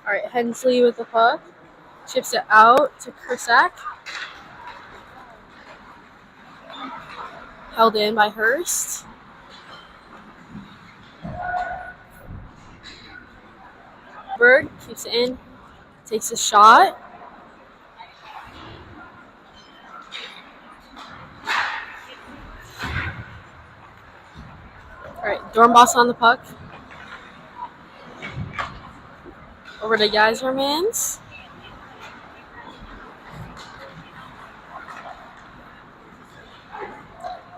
Alright, Hensley with the puck. Chips it out to Krisak. Held in by Hurst. Berg keeps it in. Takes a shot. Alright, Dornbos on the puck. Over to Yzermans.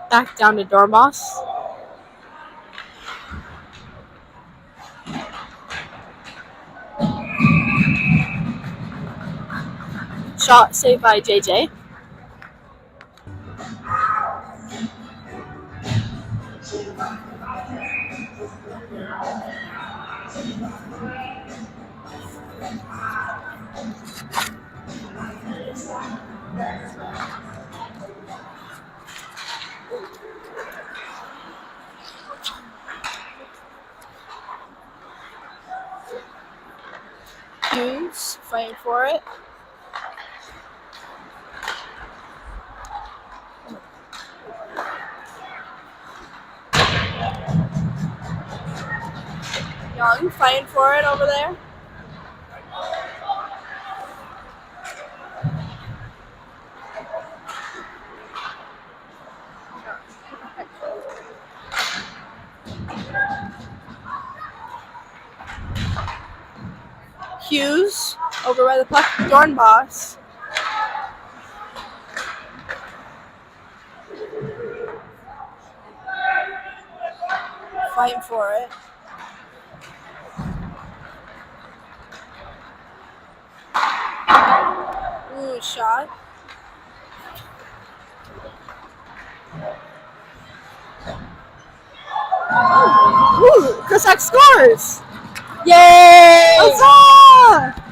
Back down to Dornbos. Shot saved by JJ. Hughes fighting for it. Young fighting for it over there. Hughes over by the puck. Dornbos. Fighting for it. Ooh, shot. Ooh, Krisak scores! Yay! Huzzah!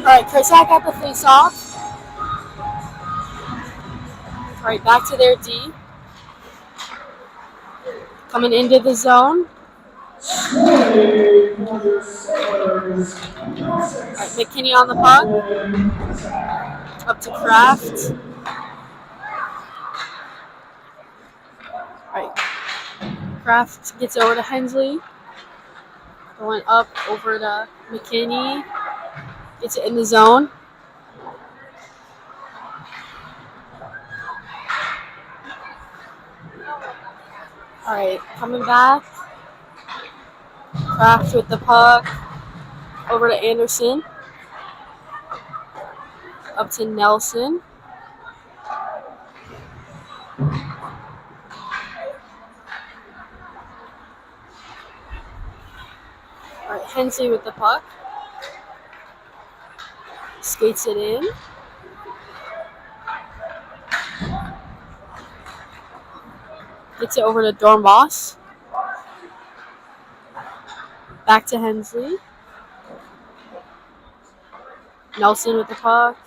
Alright, Krisak got the face off. Alright, back to their D. Coming into the zone. Alright, McKinney on the puck. Up to Kraft. Alright. Kraft gets over to Hensley. Going up over to McKinney. Gets it in the zone. Alright, coming back. Kraft with the puck. Over to Anderson. Up to Nelson. Alright, Hensley with the puck. Skates it in. Gets it over to Dornbos. Back to Hensley. Nelson with the puck.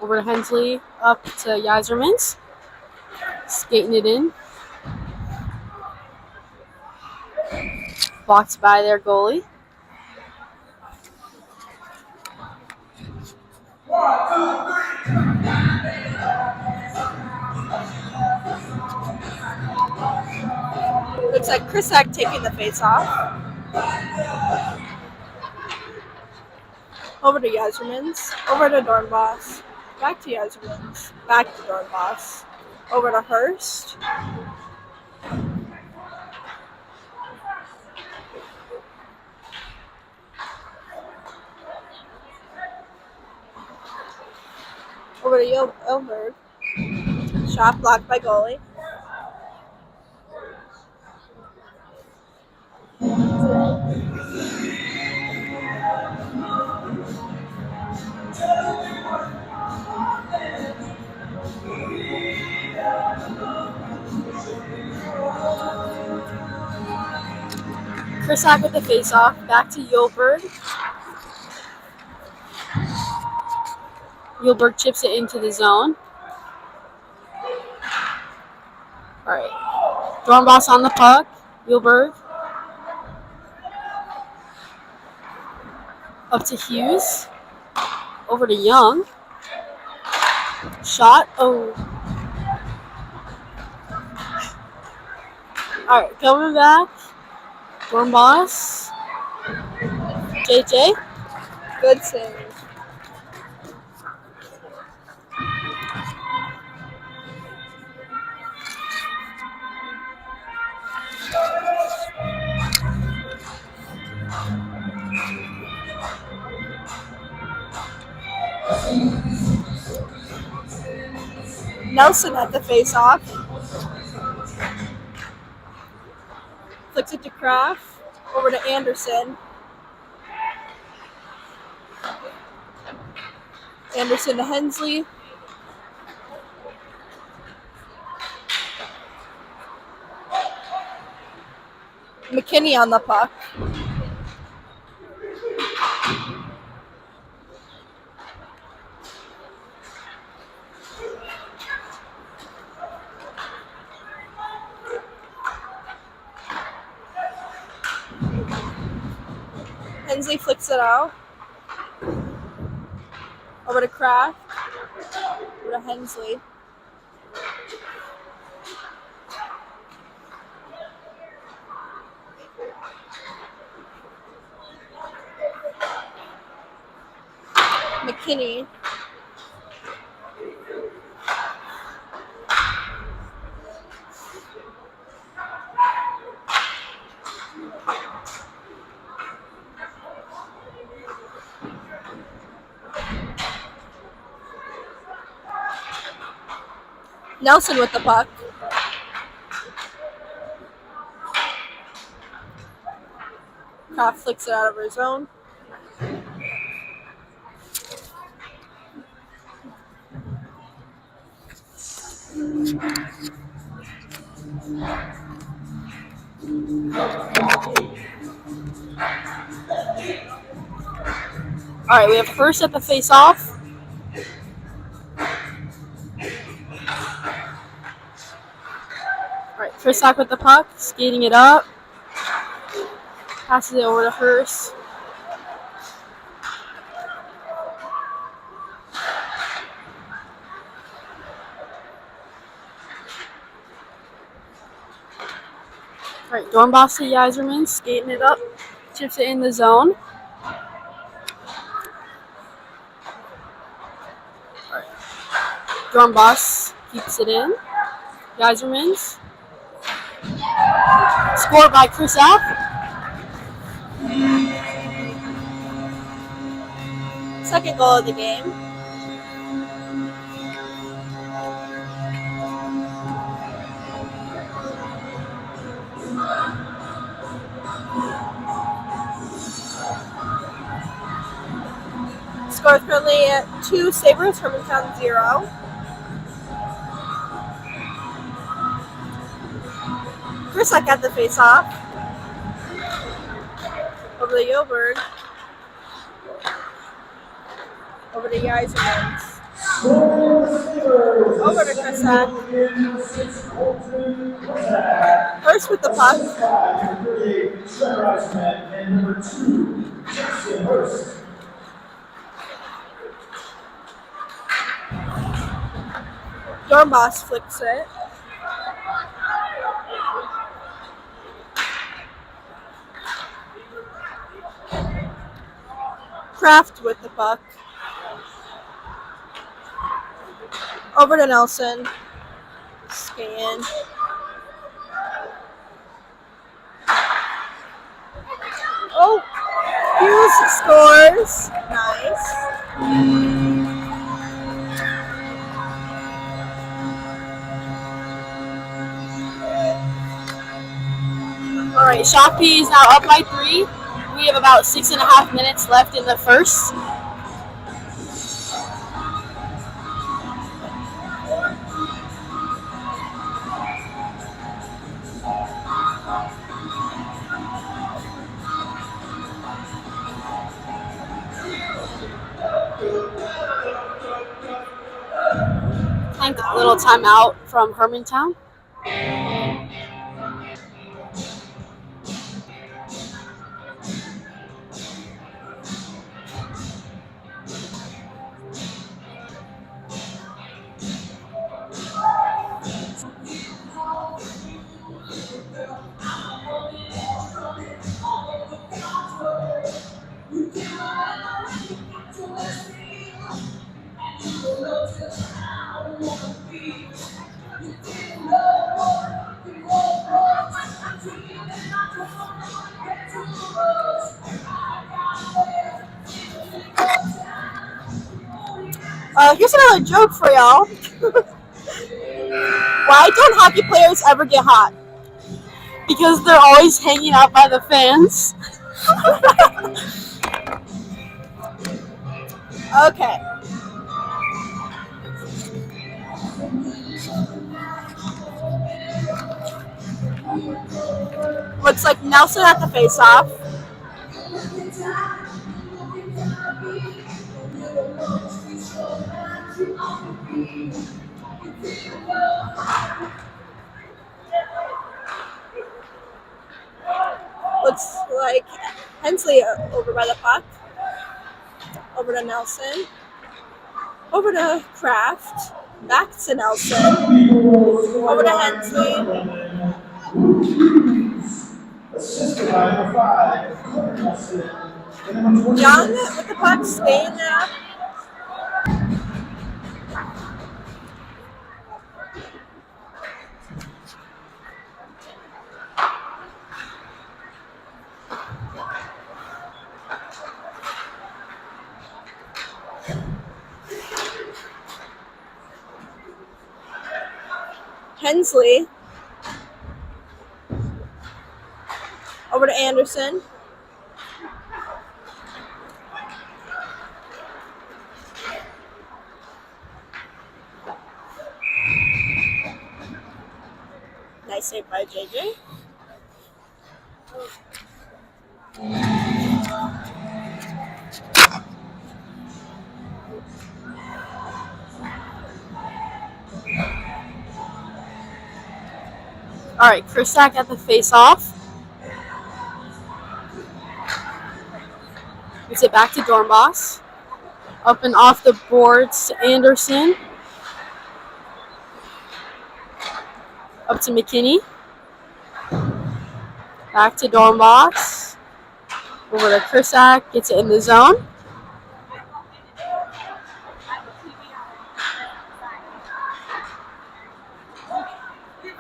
Over to Hensley. Up to Yzermans. Skating it in. Blocked by their goalie. Looks like Krisak taking the face off. Over to Yzermans. Over to Dornbos. Back to Yzermans. Back to Dornbos. Over to Hurst. Over to Ilberg. Shot blocked by goalie. Krisak with the face-off. Back to Yulberg. Yulberg chips it into the zone. All right. Dornbos on the puck. Yulberg. Up to Hughes. Over to Young. Shot. Oh. All right. Coming back. Dornbos. JJ. Good save. Nelson at the face-off. Flicks it to Kraft. Over to Anderson. Anderson to Hensley. McKinney on the puck. Hensley flicks it out. Over to Kraft. Over to Hensley. McKinney. Nelson with the puck. Kraft flicks it out of her zone. All right, we have first at the face-off. All right, Krisak with the puck, skating it up. Passes it over to Hurst. All right, Dornbos to Yzerman, skating it up. Chips it in the zone. All right. Dornbos keeps it in. Yzerman's. Scored by Krisak. Second goal of the game. Score currently at 2 Sabres, Hermantown 0. Krisak got the face-off. Over to Yulberg. Over to Yzerman. Over to Krisak. First with the puck. Dornbos flicks it. Kraft with the puck. Over to Nelson. Scan. Oh! Hughes scores. Nice. All right, Shakopee is now up by 3. We have about 6.5 minutes left in the first. little timeout from Hermantown. Here's another joke for y'all. Why don't hockey players ever get hot? Because they're always hanging out by the fans. Okay. Looks like Nelson at the face-off. Looks like Hensley over by the puck. Over to Nelson. Over to Kraft. Back to Nelson. Over to Hensley. Young with the puck, staying there. Hensley. Over to Anderson. Nice save by JJ. All right, Krisak at the face-off. Gets it back to Dornbos. Up and off the boards to Anderson. Up to McKinney. Back to Dornbos. Over to Krisak. Gets it in the zone.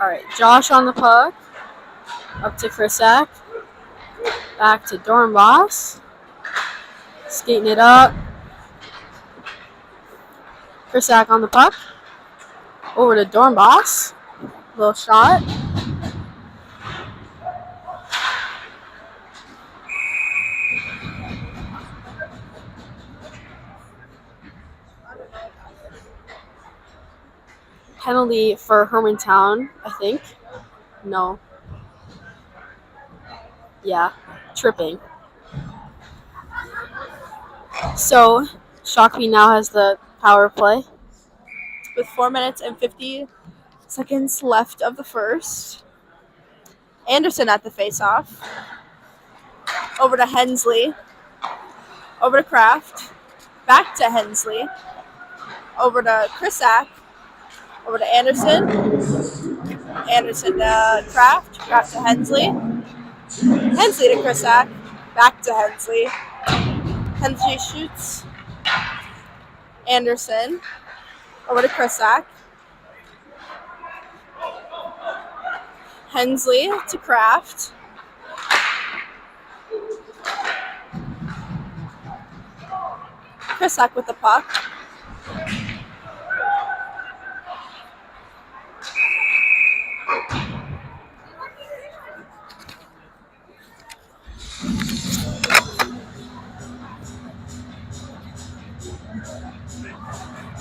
All right, Josh on the puck. Up to Krisak. Back to Dornbos. Skating it up. Krisak on the puck. Over to Dornbos. Little shot. Penalty for Hermantown, I think. No. Yeah, tripping. So, Shakopee now has the power play. With 4 minutes and 50 seconds left of the first. Anderson at the face-off. Over to Hensley. Over to Kraft. Back to Hensley. Over to Krisak. Over to Anderson. Anderson to Kraft. Kraft to Hensley. Hensley to Krisak. Back to Hensley. Hensley shoots. Anderson. Over to Krisak. Hensley to Kraft. Krisak with the puck.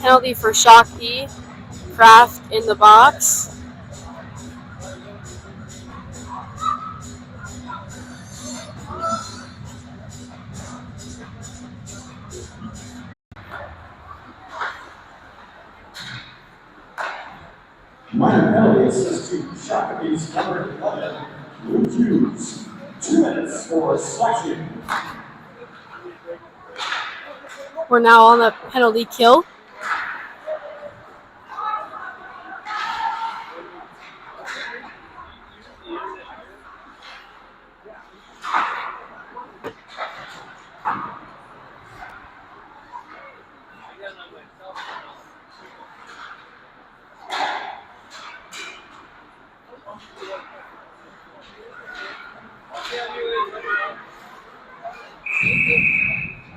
Penalty for Shakopee. Kraft in the box. Minor penalty assist to Shakopee's number 11, Blue Hughes. 2 minutes for slashing. We're now on the penalty kill.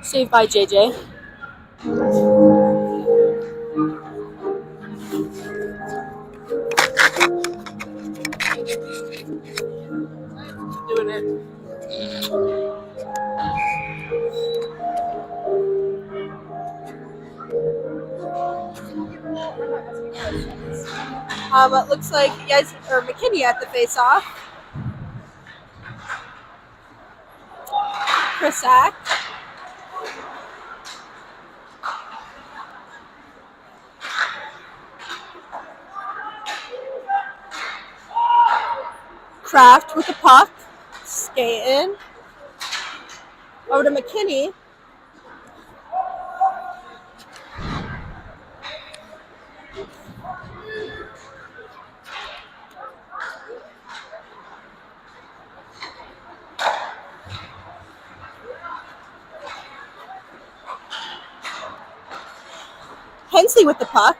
Saved by JJ. Doing it. It looks like you guys or McKinney at the face-off. Krisak. Kraft with the puck. Skating. Over to McKinney. Hensley with the puck.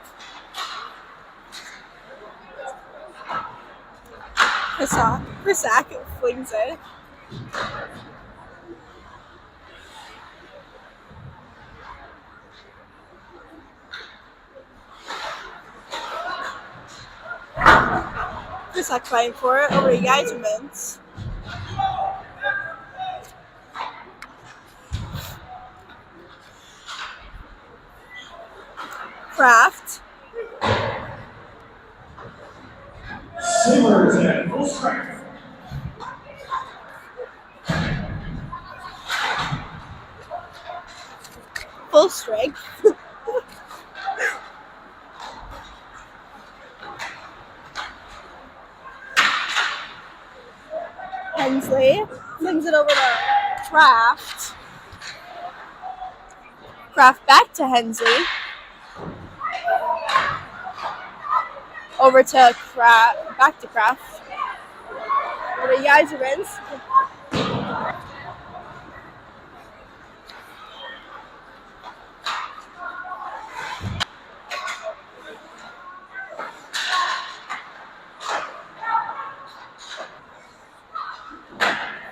Krisak flings it. Krisak fighting for it over to Yzermans. Kraft. Sabres at full strength. Full strength. Hensley flings it over to Kraft. Kraft back to Hensley. Over to Kraft. Back to Kraft. Over to Yzermans.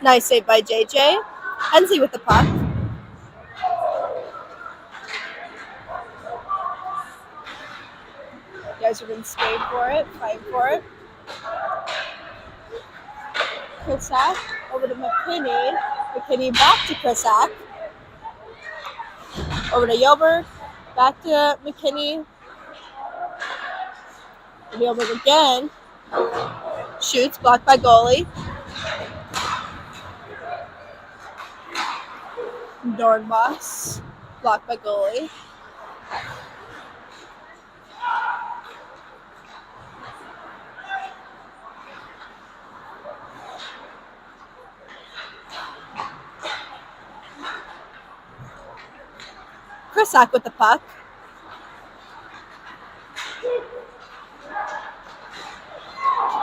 Nice save by JJ. Hensley with the puck. Yzermans skating for it, fighting for it. Krisak over to McKinney. McKinney back to Krisak. Over to Yelberg. Back to McKinney. Yelberg again. Shoots, blocked by goalie. Dornbos, blocked by goalie. Krisak with the puck.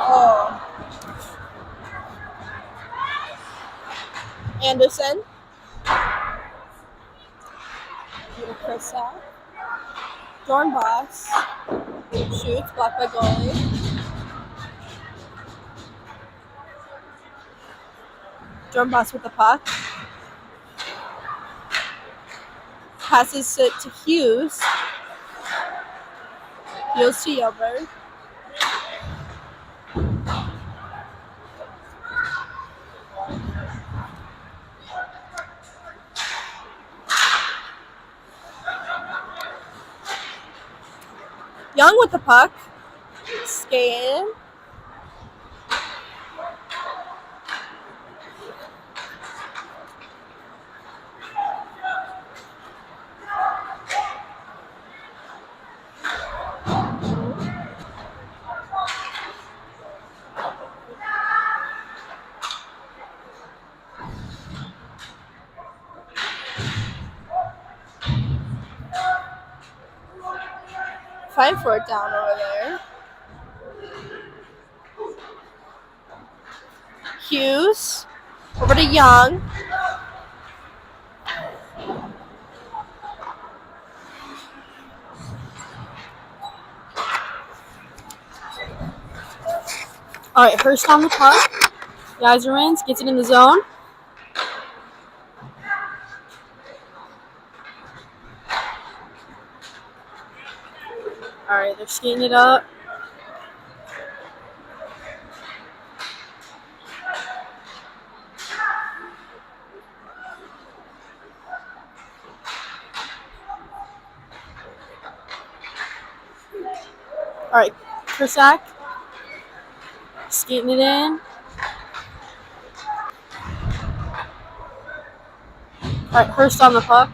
Oh. Anderson. Krisak. Dornbos. Shoots, blocked by goalie. Dornbos with the puck. Passes it to Hughes. Hughes to Yelberg. Young with the puck. Skating. fighting for it down over there. Hughes over to Young. All right, Hurst on the puck. Geysermans gets it in the zone. All right, they're skating it up. All right, Krisak skating it in. All right, Hurst on the puck.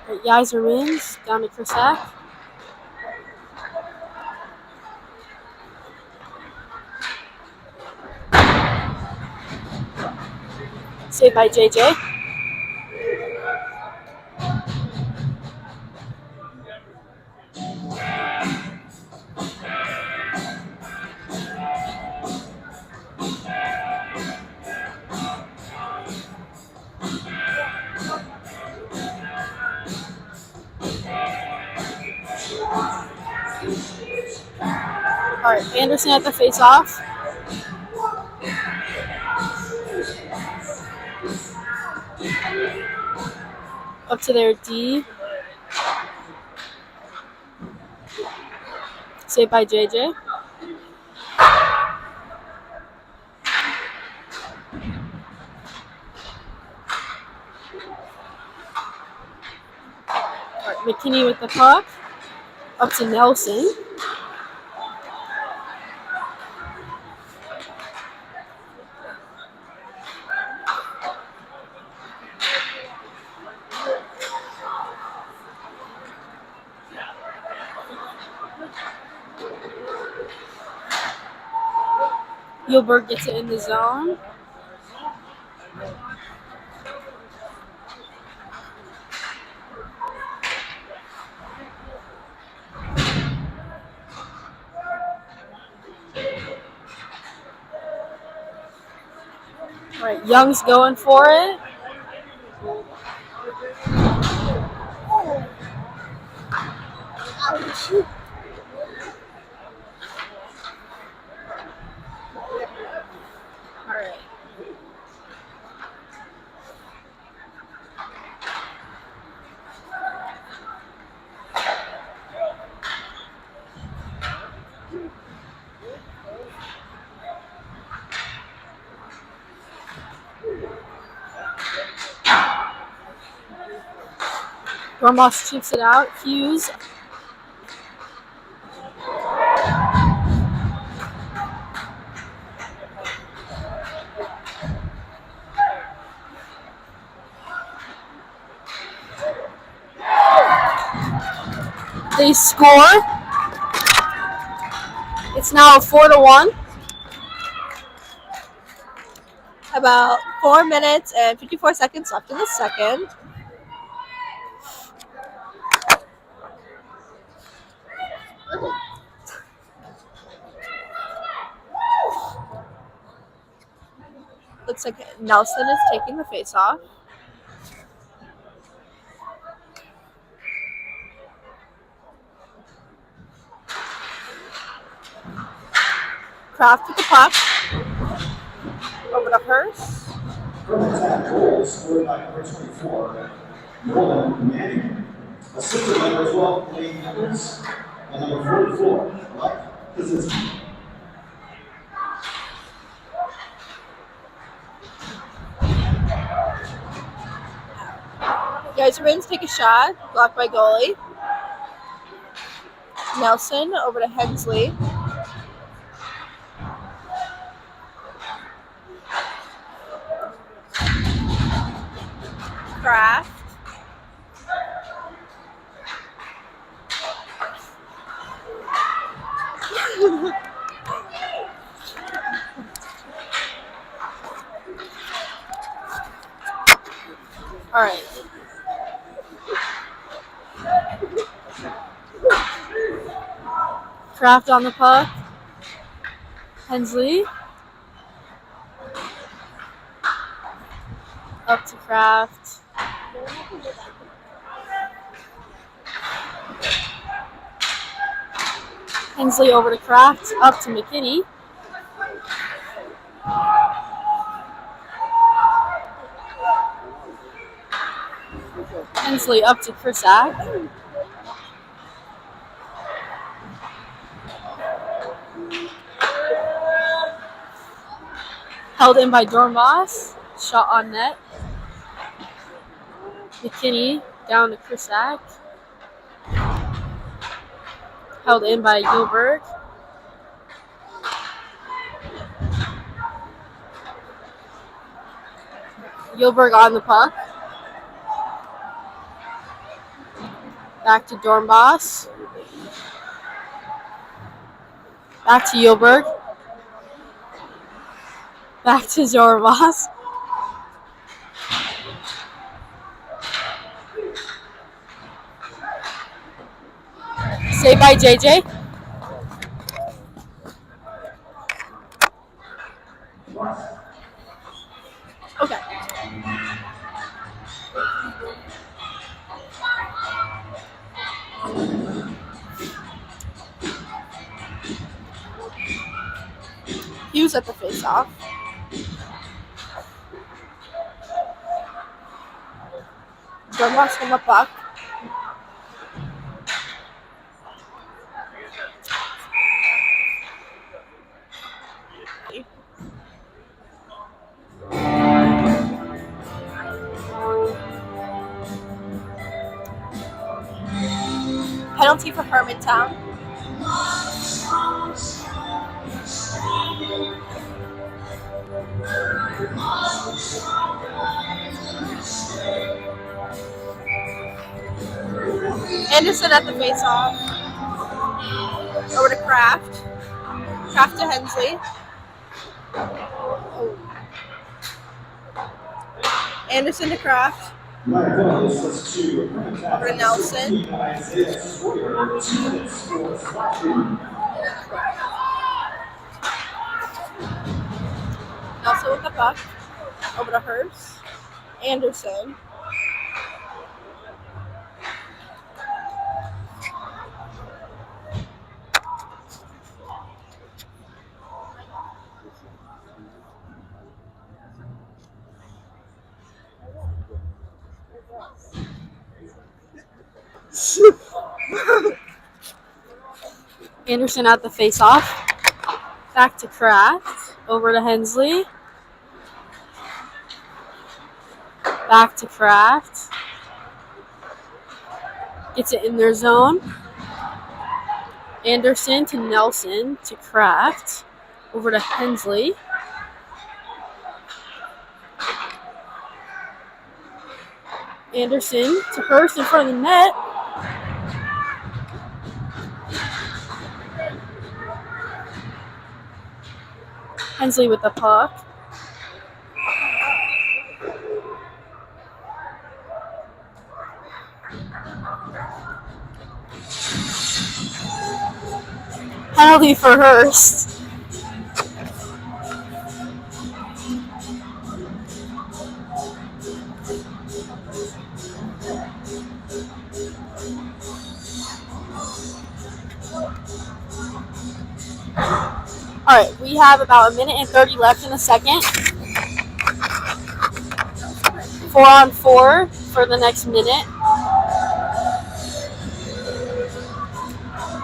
All right, Geysermans down to Krisak. Saved by JJ. All right, Anderson at the face-off. Up to their D. Saved by JJ. All right, McKinney with the puck. Up to Nelson. Gilbert gets it in the zone. All right, Young's going for it. All right. Ramos chips it out. Hughes. They score. It's now a 4-1. About 4 minutes and 54 seconds left in the second. Looks like Nelson is taking the face-off. Kraft with the puck. Over to Hurst. First attack goal scored by number 24, Nolan Manning. Assisted by number 12, Wayne Evans, and number 44, Mike Kaczynski. Geysermans take a shot. Blocked by goalie. Nelson over to Hensley. Kraft. All right. Kraft on the puck. Hensley. Up to Kraft. Hensley over to Kraft. Up to McKinney. Hensley up to Krisak. Held in by Dornbos. Shot on net. McKinney down to Krisak. Held in by Gilbert. Gilbert on the puck. Back to Dornbos. Back to Gilbert. Back to Dornbos. Saved by JJ. Okay. Hughes at the face-off. Dornbos from the puck. Penalty for Hermantown. Anderson at the face-off. Over to Kraft. Kraft to Hensley. Anderson to Kraft. Over to Nelson. Nelson with the puck. Over to Hurst. Anderson. Anderson at the face-off. Back to Kraft. Over to Hensley. Back to Kraft. Gets it in their zone. Anderson to Nelson to Kraft. Over to Hensley. Anderson to Hurst in front of the net. Hensley with the puck. Penalty for Hurst. Alright, we have about 1:30 left in the second. 4-on-4 for the next minute.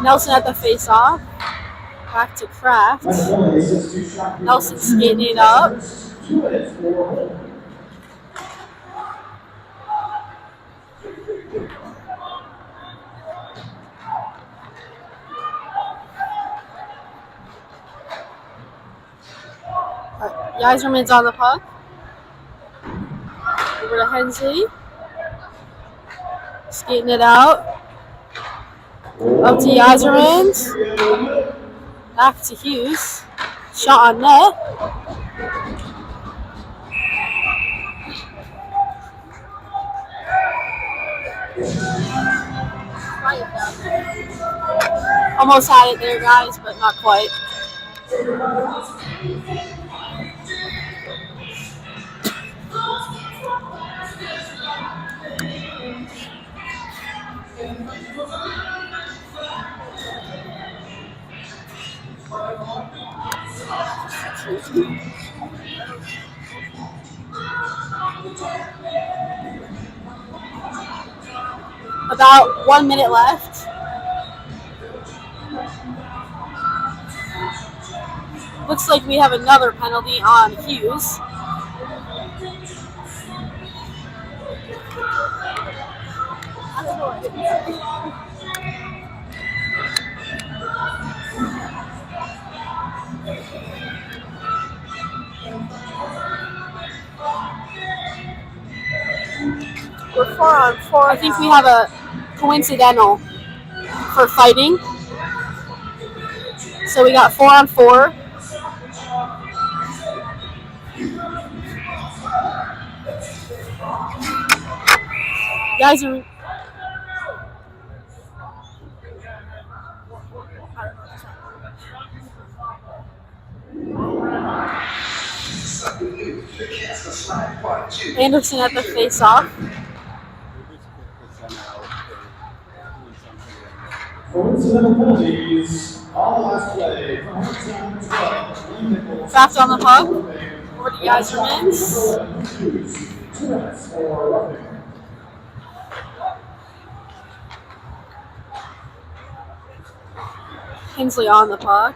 Nelson at the face-off. Back to Kraft. Nelson skating it up. Yzerman's on the puck. Over to Hensley. Skating it out. Up to Yzerman's. Back to Hughes. Shot on net. Almost had it there, guys, but not quite. About 1 minute left. Looks like we have another penalty on Hughes. We're 4-on-4. I think we have a coincidental for fighting. So we got 4-on-4. Guys are Anderson at the face-off. Coincidental penalties. All last play. Draft on the puck. 40 guys are mins. 2 minutes for roughing. Hensley on the puck.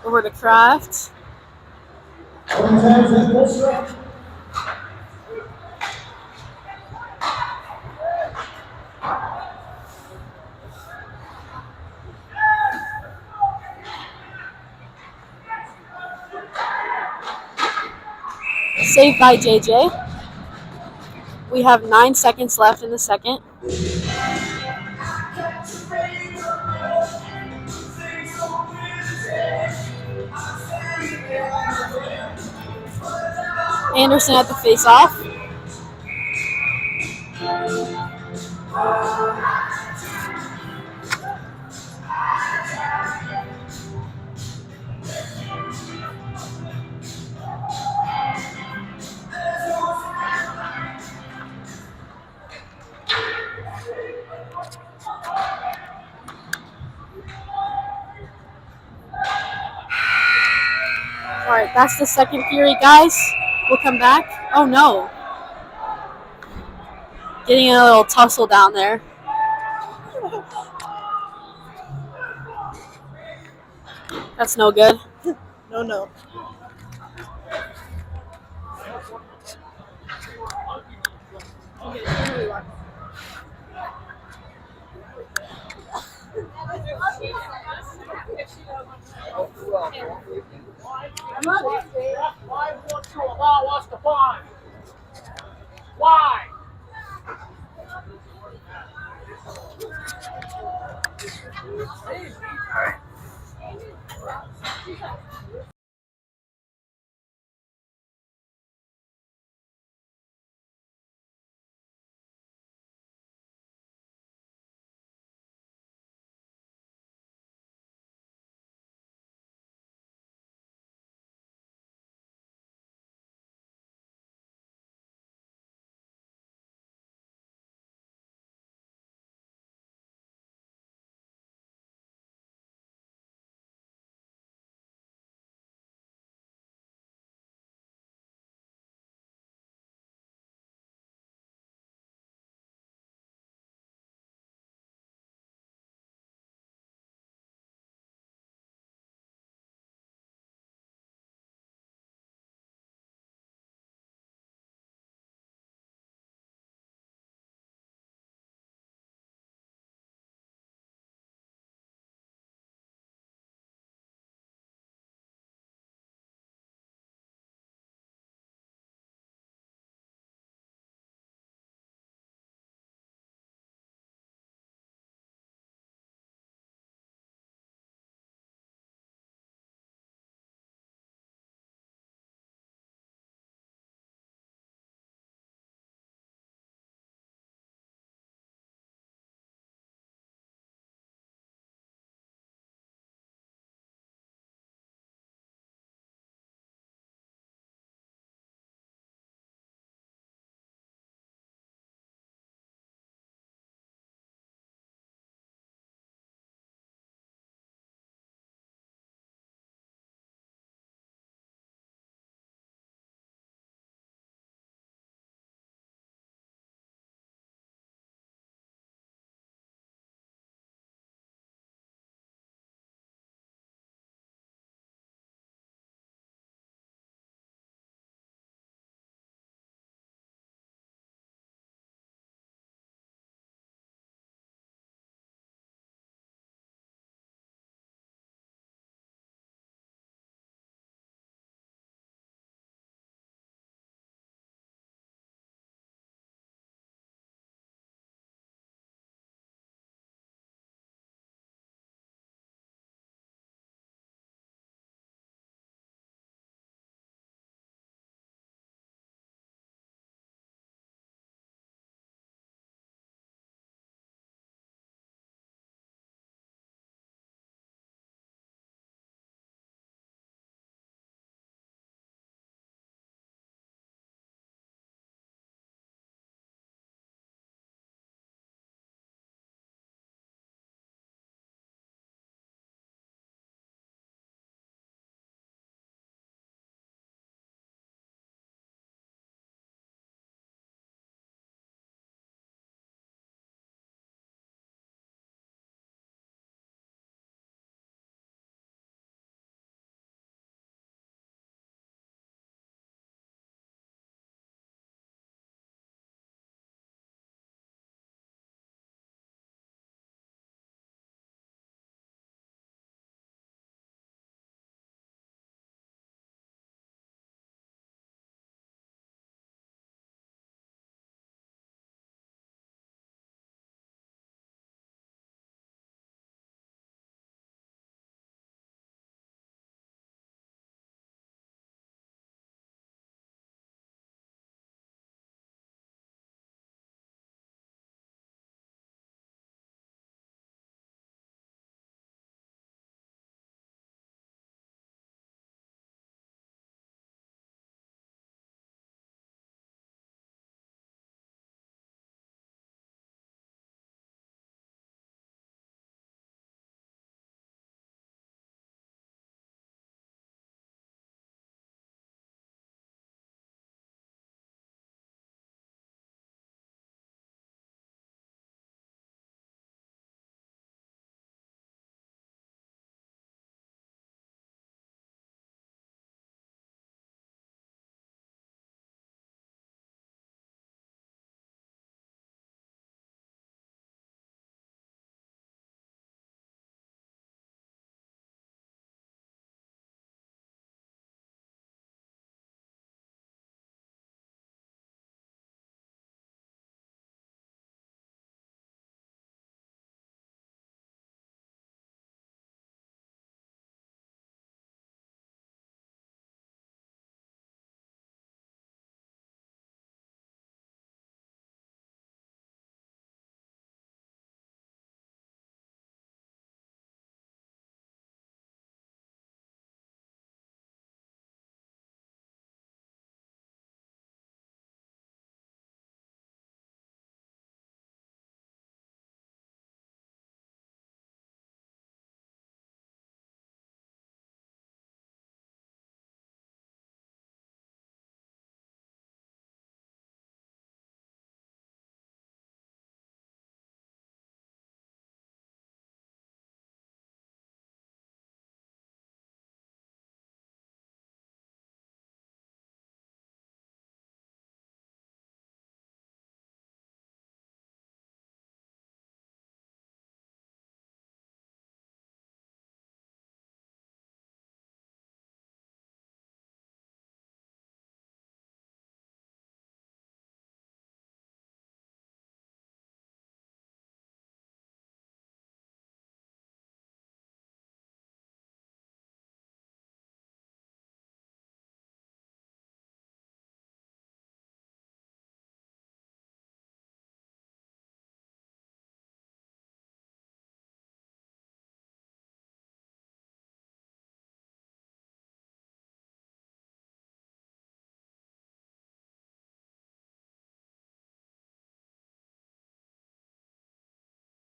Over to Kraft. Saved by JJ. We have 9 seconds left in the second. Anderson at the face-off. All right, that's the second period, guys. We'll come back. Oh, no. Getting a little tussle down there. That's no good. No. Why won't you allow us to find? Why?